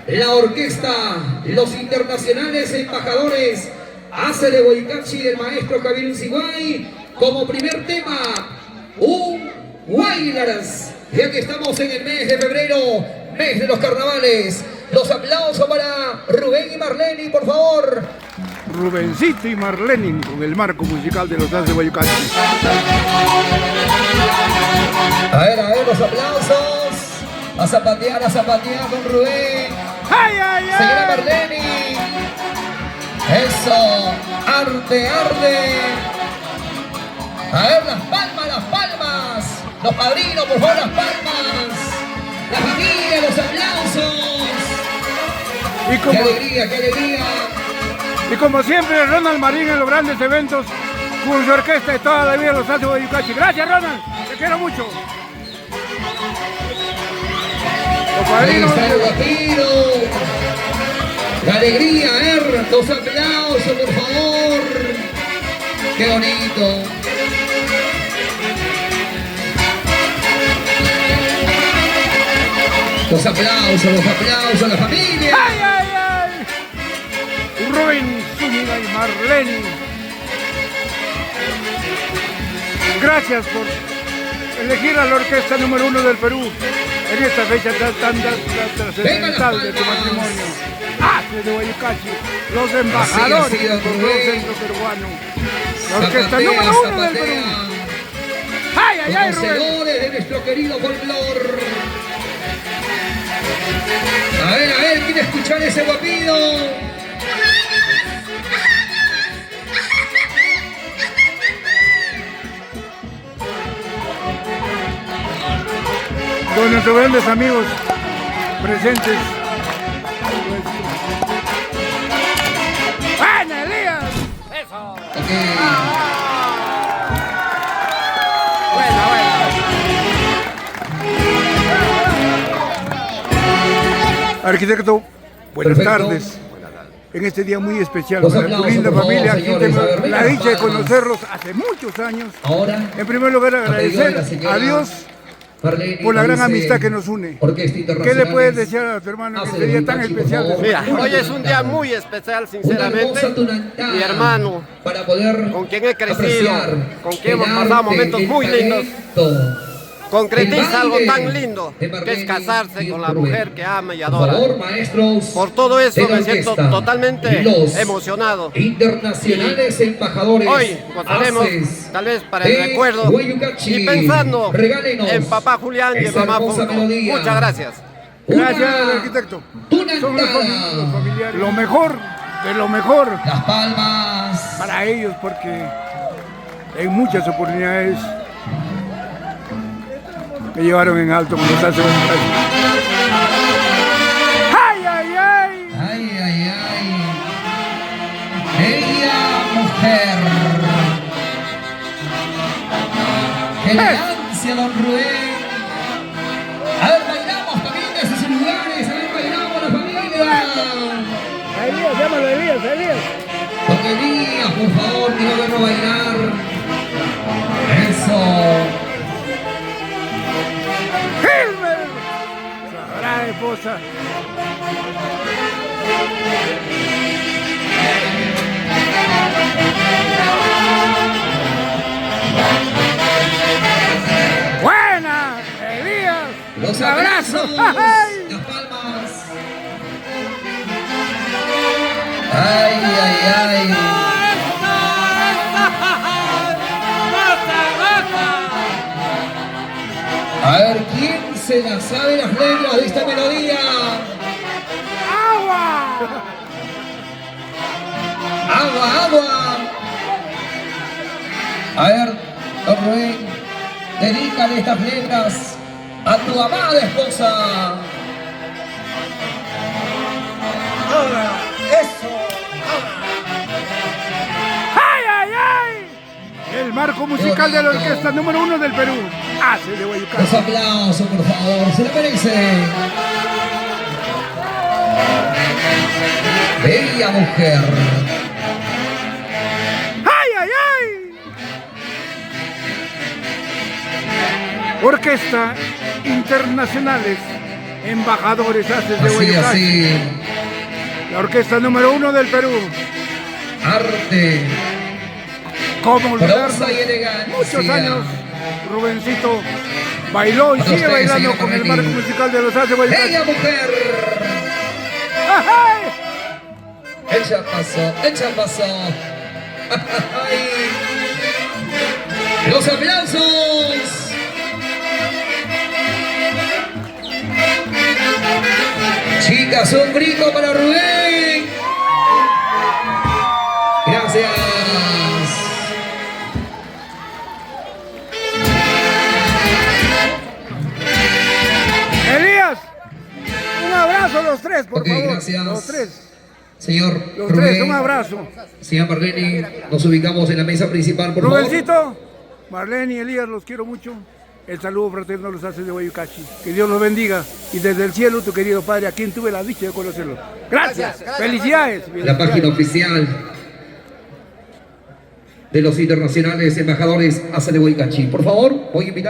la orquesta, los internacionales embajadores, hace de Boicachi del maestro Javier Unciguay, como primer tema, un Guaylaras, ya que estamos en el mes de febrero, mes de los carnavales. Los aplausos para Rubén y Marlene, por favor. Rubencito y Marlene con el marco musical de los As de Boicachi. A ver, los aplausos. A zapatear con Rubén. ¡Ay, ay, ay! Señora Marlene. Eso. Arte. A ver, las palmas. Los padrinos, por favor, las palmas. La familia, los aplausos. ¡Qué alegría! Y como siempre, Ronald Marín en los grandes eventos, con su orquesta y toda la vida los As de Boicachi. Gracias, Ronald, te quiero mucho. Los padrinos. La alegría, los aplausos, por favor. ¡Qué bonito! Los aplausos a la familia. ¡Ay, ay, ay! Rubén, Zúñiga y Marlene. Gracias por elegir a la orquesta número 1 del Perú en esta fecha tan trascendental de tu matrimonio. As de Boicachi, los embajadores del folclore centro peruano. La orquesta número 1 del Perú. ¡Ay, ay, ay, Rubén! Conocedores de nuestro querido folclore. A ver, quiere escuchar ese guapido. Con nuestros grandes amigos presentes. ¡Buena, Elías! ¡Eso! Okay. Buena. Arquitecto, buenas tardes. En este día muy especial para tu linda familia, aquí tengo la dicha de conocerlos hace muchos años. Ahora, en primer lugar, agradecer a Dios por la gran amistad que nos une. ¿Qué le puedes desear a tu hermano en este día tan especial? Mira, hoy es un día muy especial, sinceramente. Mi hermano, con quien he crecido, con quien hemos pasado momentos muy lindos, concretiza algo tan lindo, que es casarse con la mujer que ama y adora. Por todo eso me siento totalmente emocionado. Internacionales embajadores. Hoy gozaremos, tal vez para el recuerdo, y pensando en papá Julián y en mamá Fonco. Muchas gracias. Gracias, arquitecto. Son los familiares. Lo mejor de lo mejor. Las palmas. Para ellos, porque en muchas oportunidades me llevaron en alto con los As de Boicachi. ¡Ay, ay, ay! ¡Ay, ay, ay! Bella mujer. Elegancia, don Rubén. A ver, bailamos también desde sus lugares. A ver, bailamos la familia. Elías, llámalo, Elías. Don Elías, por favor, quiero verlo bailar. Eso. ¡Hilmer! Sabrá, esposa. ¡Buena! ¡Elías! Los abrazos. ¡Ay! Las palmas. ¡Ay, ay, ay! A ver, ¿quién se la sabe las letras de esta melodía? ¡Agua! ¡Agua! A ver, don Rubén, dedícale estas letras a tu amada esposa. ¡Eso! ¡Ay, ay, ay! El marco musical de la orquesta número 1 del Perú. As de Boicachi. Los aplausos, por favor, se lo merece. Bella mujer. ¡Ay, ay, ay! Orquesta Internacionales embajadores haces de Así, Guayucachi. así. La orquesta número 1 del Perú. Arte, ¿Cómo olvidarlo? prosa y elegancia. Muchos años, Rubencito bailó y Con sigue ustedes, bailando señor con el Carretti. marco musical de los Haces de Guayucachi. ¡Bella mujer! ¡Ajá! Ella pasó, ella pasó. Ay. Los aplausos. Chicas, un grito para Rubén. Gracias. Elías, un abrazo a los tres, por Ok, favor. gracias. Los tres. Señor Los Rubén, tres, un abrazo. señor Marleni, nos ubicamos en la mesa principal, por favor. Rubencito, Marlene y Elías, los quiero mucho. El saludo fraterno los hace de Guayucachi. Que Dios los bendiga. Y desde el cielo, tu querido padre, a quien tuve la dicha de conocerlo. Gracias. Felicidades. La página oficial de los internacionales embajadores hace de Guaycachi. Por favor, voy a invitar.